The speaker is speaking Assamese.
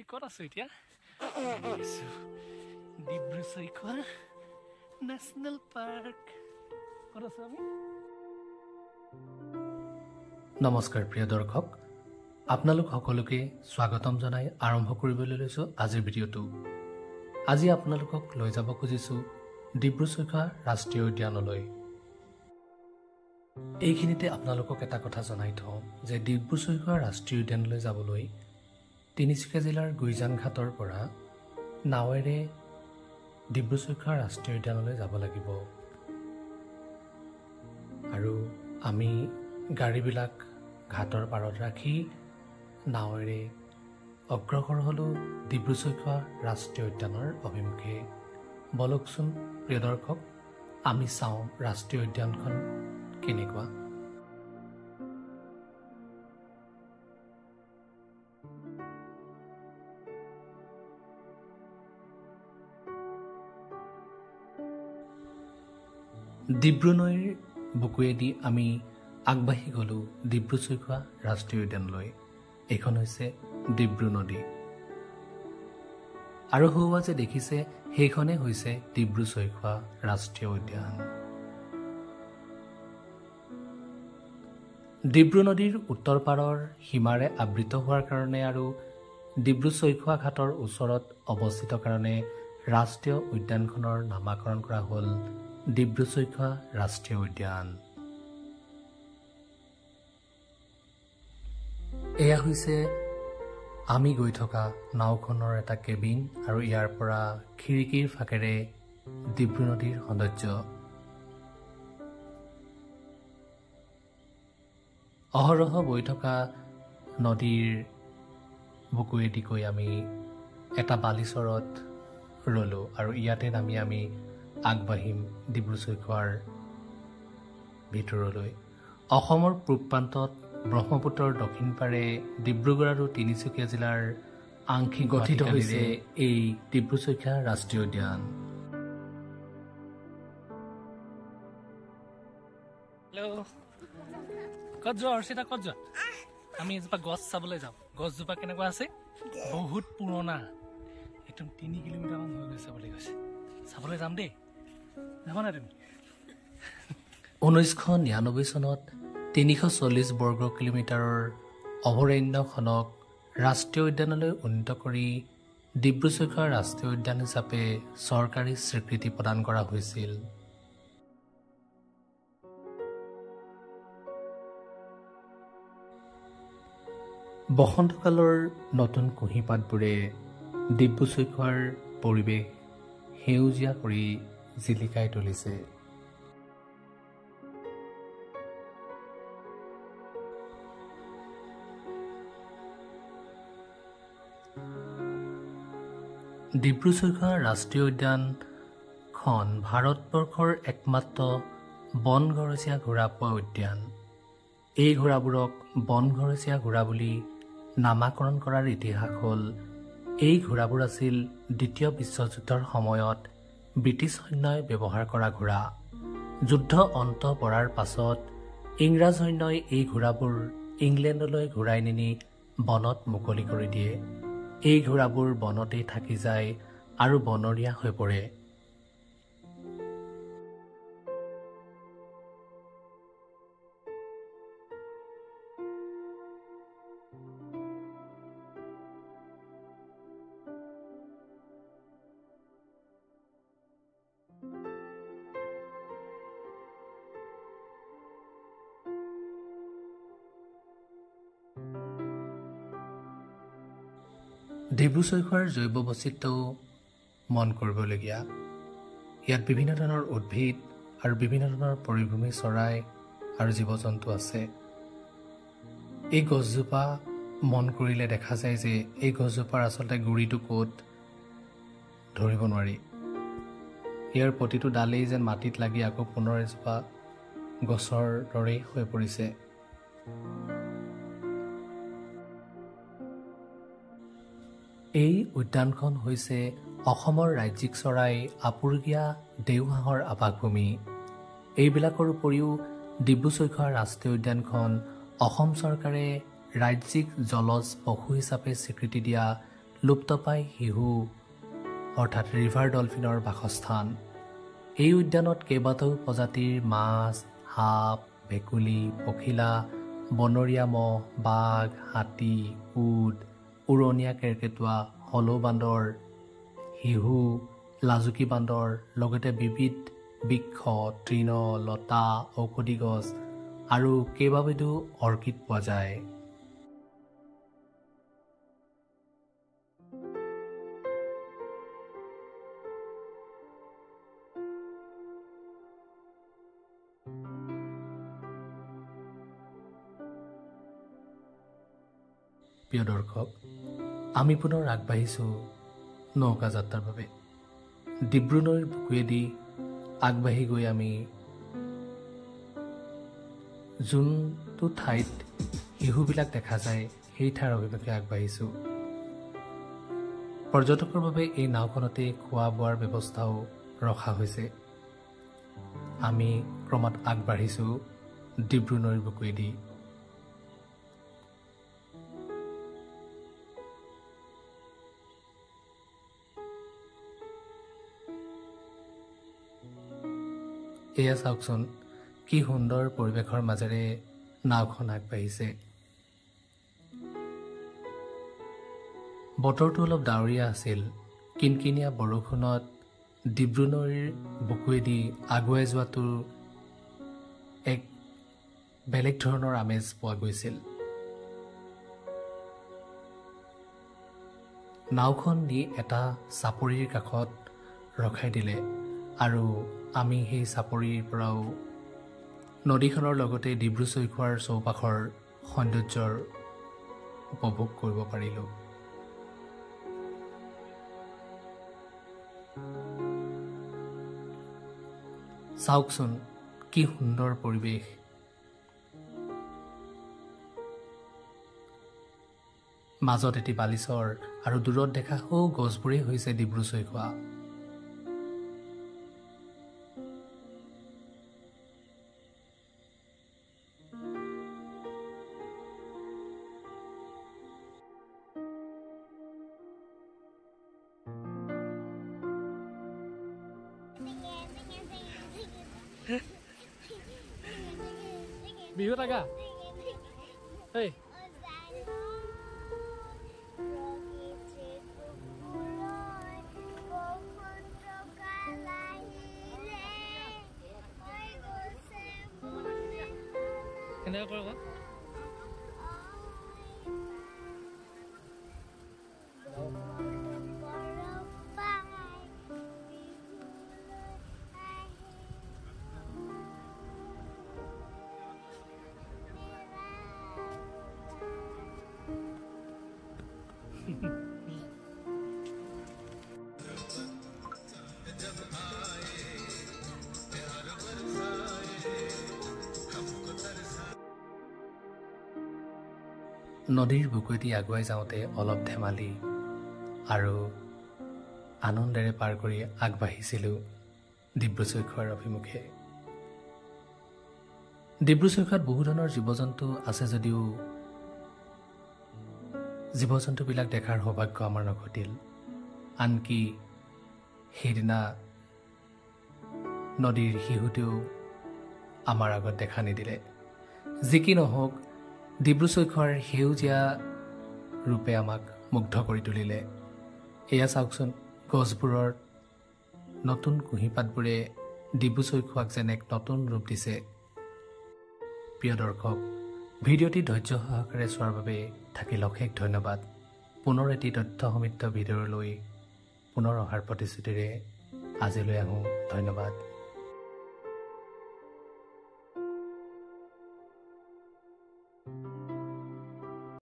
আমি ক'ত আছো এতিয়া ডিব্ৰু-চৈখোৱা ন্যাশনাল পাৰ্ক ক'ত আছো আমি নমস্কাৰ প্ৰিয় দৰ্শক আপোনালোক সকলোকে স্বাগতম জনাই আৰম্ভ কৰিবলৈ লৈছো আজিৰ ভিডিঅ'টো আজি আপোনালোকক লৈ যাব খুজিছো ডিব্ৰু-চৈখোৱা ৰাষ্ট্ৰীয় উদ্যানলৈ এইখিনিতে আপোনালোকক এটা কথা জনাই থওঁ যে ডিব্ৰু-চৈখোৱা ৰাষ্ট্ৰীয় উদ্যানলৈ যাবলৈ তিনিচুকীয়া জিলাৰ গুইজান ঘাটৰ পৰা নাৱেৰে ডিব্ৰু-চৈখোৱা ৰাষ্ট্ৰীয় উদ্যানলৈ যাব লাগিব আৰু আমি গাড়ীবিলাক ঘাটৰ পাৰত ৰাখি নাৱেৰে অগ্ৰসৰ হলো ডিব্ৰু-চৈখোৱা ৰাষ্ট্ৰীয় উদ্যানৰ অভিমুখে বলকচোন প্ৰিয় দৰ্শক আমি চাওঁ ৰাষ্ট্ৰীয় উদ্যানখন কেনেকুৱা ডিব্ৰু নৈৰ বুকুৱেদি আমি আগবাঢ়ি গলো ডিব্ৰু-চৈখোৱা ৰাষ্ট্ৰীয় উদ্যানলৈ এইখন হৈছে ডিব্ৰু নদী আৰু হোৱা যে দেখিছে সেইখনে হৈছে ডিব্ৰু-চৈখোৱা ৰাষ্ট্ৰীয় উদ্যান ডিব্ৰু নদীৰ উত্তৰ পাৰৰ সীমাৰে আবৃত হোৱাৰ কাৰণে আৰু ডিব্ৰু-চৈখোৱা ঘাটৰ ওচৰত অৱস্থিত কাৰণে ৰাষ্ট্ৰীয় উদ্যানখনৰ নামাকৰণ কৰা হ'ল ডিব্ৰু-চৈখোৱা ৰাষ্ট্ৰীয় উদ্যান এয়া হৈছে আমি গৈ থকা নাওখনৰ এটা কেবিন আৰু ইয়াৰ পৰা খিৰিকীৰ ফাকেৰে ডিব্ৰু নদীৰ সৌন্দৰ্য অহৰহ বৈ থকা নদীৰ বুকুৱেদি গৈ আমি এটা বালিচৰত ৰলো আৰু ইয়াতে নামি আমি আগবাঢ়িম ডিব্ৰু-চৈখোৱাৰ ভিতৰলৈ অসমৰ পূব প্ৰান্তত ব্ৰহ্মপুত্ৰৰ দক্ষিণ পাৰে ডিব্ৰুগড় আৰু তিনিচুকীয়া জিলাৰ আংশিক গঠিত হৈছে এই ডিব্ৰু-চৈখোৱা ৰাষ্ট্ৰীয় উদ্যান হেল্ল' ক'ত যোৱা অৰ্চিতা ক'ত যোৱা আমি এজোপা গছ চাবলৈ যাওঁ গছজোপা কেনেকুৱা আছে বহুত পুৰণা একদম 3 কিলোমিটাৰমান হৈ গৈছে বুলি কৈছে চাবলৈ যাম দেই যাবা না তুমি 1999 চনত 340 বৰ্গ কিলোমিটাৰৰ অভয়াৰণ্যখনক ৰাষ্ট্ৰীয় উদ্যানলৈ উন্নীত কৰি ডিব্ৰু-চৈখোৱা ৰাষ্ট্ৰীয় উদ্যান হিচাপে চৰকাৰী স্বীকৃতি প্ৰদান কৰা হৈছিল বসন্তকালৰ নতুন কুঁহিপাতবোৰে ডিব্ৰু-চৈখোৱাৰ পৰিৱেশ সেউজীয়া কৰি জিলিকাই তুলিছে ডিব্ৰু-চৈখোৱা ৰাষ্ট্ৰীয় উদ্যানখন ভাৰতবৰ্ষৰ একমাত্ৰ বনঘৰচীয়া ঘোঁৰা পোৱা উদ্যান এই ঘোঁৰাবোৰক বনঘৰচীয়া ঘোঁৰা বুলি নামাকৰণ কৰাৰ ইতিহাস হ'ল এই ঘোঁৰাবোৰ আছিল দ্বিতীয় বিশ্বযুদ্ধৰ সময়ত ব্ৰিটিছ সৈন্যই ব্যৱহাৰ কৰা ঘোঁৰা যুদ্ধ অন্ত পৰাৰ পাছত ইংৰাজ সৈন্যই এই ঘোঁৰাবোৰ ইংলেণ্ডলৈ ঘূৰাই নিনি বনত মুকলি কৰি দিয়ে এই ঘোঁৰাবোৰ বনতেই থাকি যায় আৰু বনৰীয়া হৈ পৰে ডিব্ৰু-চৈখোৱাৰ জৈৱ বৈচিত্ৰ্যও মন কৰিবলগীয়া ইয়াত বিভিন্ন ধৰণৰ উদ্ভিদ আৰু বিভিন্ন ধৰণৰ পৰিভ্ৰমী চৰাই আৰু জীৱ জন্তু আছে এই গছজোপা মন কৰিলে দেখা যায় যে এই গছজোপাৰ আচলতে গুৰিটো ক'ত ধৰিব নোৱাৰি ইয়াৰ প্ৰতিটো ডালেই যেন মাটিত লাগি আকৌ পুনৰ এজোপা গছৰ দৰেই হৈ পৰিছে এই উদ্যানখন হৈছে অসমৰ ৰাজ্যিক চৰাই আপুৰুগীয়া দেওহাঁহৰ আৱাসভূমি এইবিলাকৰ উপৰিও ডিব্ৰু-চৈখোৱা ৰাষ্ট্ৰীয় উদ্যানখন অসম চৰকাৰে ৰাজ্যিক জলজ পশু হিচাপে স্বীকৃতি দিয়া লুপ্তপ্ৰায় শিহু অৰ্থাৎ ৰিভাৰ ডলফিনৰ বাসস্থান। এই উদ্যানত কেইবাটাও প্ৰজাতিৰ মাছ, সাপ, ভেকুলী, পখিলা, বনৰীয়া মহ, বাঘ, হাতী, উট, উৰণীয়া কেৰ্কেটুৱা, হলৌ বান্দৰ, শিহু, লাজুকী বান্দৰ, লগতে বিবিধ বৃক্ষ, তৃণ, লতা, ঔষধি গছ আৰু কেইবাবিধো অৰ্কিড পোৱা যায়। প্ৰিয় দৰ্শক, আমি পুনৰ আগবাঢ়িছোঁ নৌকা যাত্ৰাৰ বাবে। ডিব্ৰু নৈৰ বুকুৱেদি আগবাঢ়ি গৈ আমি যোনটো ঠাইত শিশুবিলাক দেখা যায় সেই ঠাইৰ অভিমুখে আগবাঢ়িছোঁ। পৰ্যটকৰ বাবে এই নাওখনতে খোৱা বোৱাৰ ব্যৱস্থাও ৰখা হৈছে। আমি ক্ৰমাৎ আগবাঢ়িছোঁ ডিব্ৰু নৈৰ বুকুৱেদি। এয়া চাওকচোন, কি সুন্দৰ পৰিৱেশৰ মাজেৰে নাওখন আগবাঢ়িছে। বতৰটো অলপ ডাৱৰীয়া আছিল। কিনকিনীয়া বৰষুণত ডিব্ৰু নৈৰ বুকুৱেদি আগুৱাই যোৱাটো এক বেলেগ ধৰণৰ আমেজ পোৱা গৈছিল। নাওখন নি এটা চাপৰিৰ কাষত ৰখাই দিলে আৰু আমি সেই চাপৰিৰ পৰাও নদীখনৰ লগতে ডিব্ৰু-চৈখোৱাৰ চৌপাশৰ সৌন্দৰ্যৰ উপভোগ কৰিব পাৰিলোঁ। চাওকচোন, কি সুন্দৰ পৰিৱেশ। মাজত এটি বালিচৰ আৰু দূৰত দেখা সৌ গছবোৰেই হৈছে ডিব্ৰু-চৈখোৱা। বিহু টাকা এই কেনেকৈ কৰ আকৌ নদীৰ বুকুৱেদি আগুৱাই যাওঁতে অলপ ধেমালি আৰু আনন্দেৰে পাৰ কৰি আগবাঢ়িছিলোঁ ডিব্ৰু-চৈখোৱাৰ অভিমুখে। ডিব্ৰু-চৈখোৱাত বহু ধৰণৰ জীৱ জন্তু আছে যদিও জীৱ জন্তুবিলাক দেখাৰ সৌভাগ্য আমাৰ নঘটিল। আনকি সেইদিনা নদীৰ শিশুটিও আমাৰ আগত দেখা নিদিলে। যি কি নহওক, ডিব্ৰু-চৈখোৱাৰ সেউজীয়া ৰূপে আমাক মুগ্ধ কৰি তুলিলে। এয়া চাওকচোন, গছবোৰৰ নতুন কুঁহিপাতবোৰে ডিব্ৰু-চৈখোৱাক যেন এক নতুন ৰূপ দিছে। প্ৰিয় দৰ্শক, ভিডিঅ'টি ধৈৰ্য সহকাৰে চোৱাৰ বাবে থাকিল অশেষ ধন্যবাদ। পুনৰ এটি তথ্য সমৃদ্ধ ভিডিঅ'লৈ পুনৰ অহাৰ প্ৰতিশ্ৰুতিৰে আজিলৈ আহোঁ। ধন্যবাদ।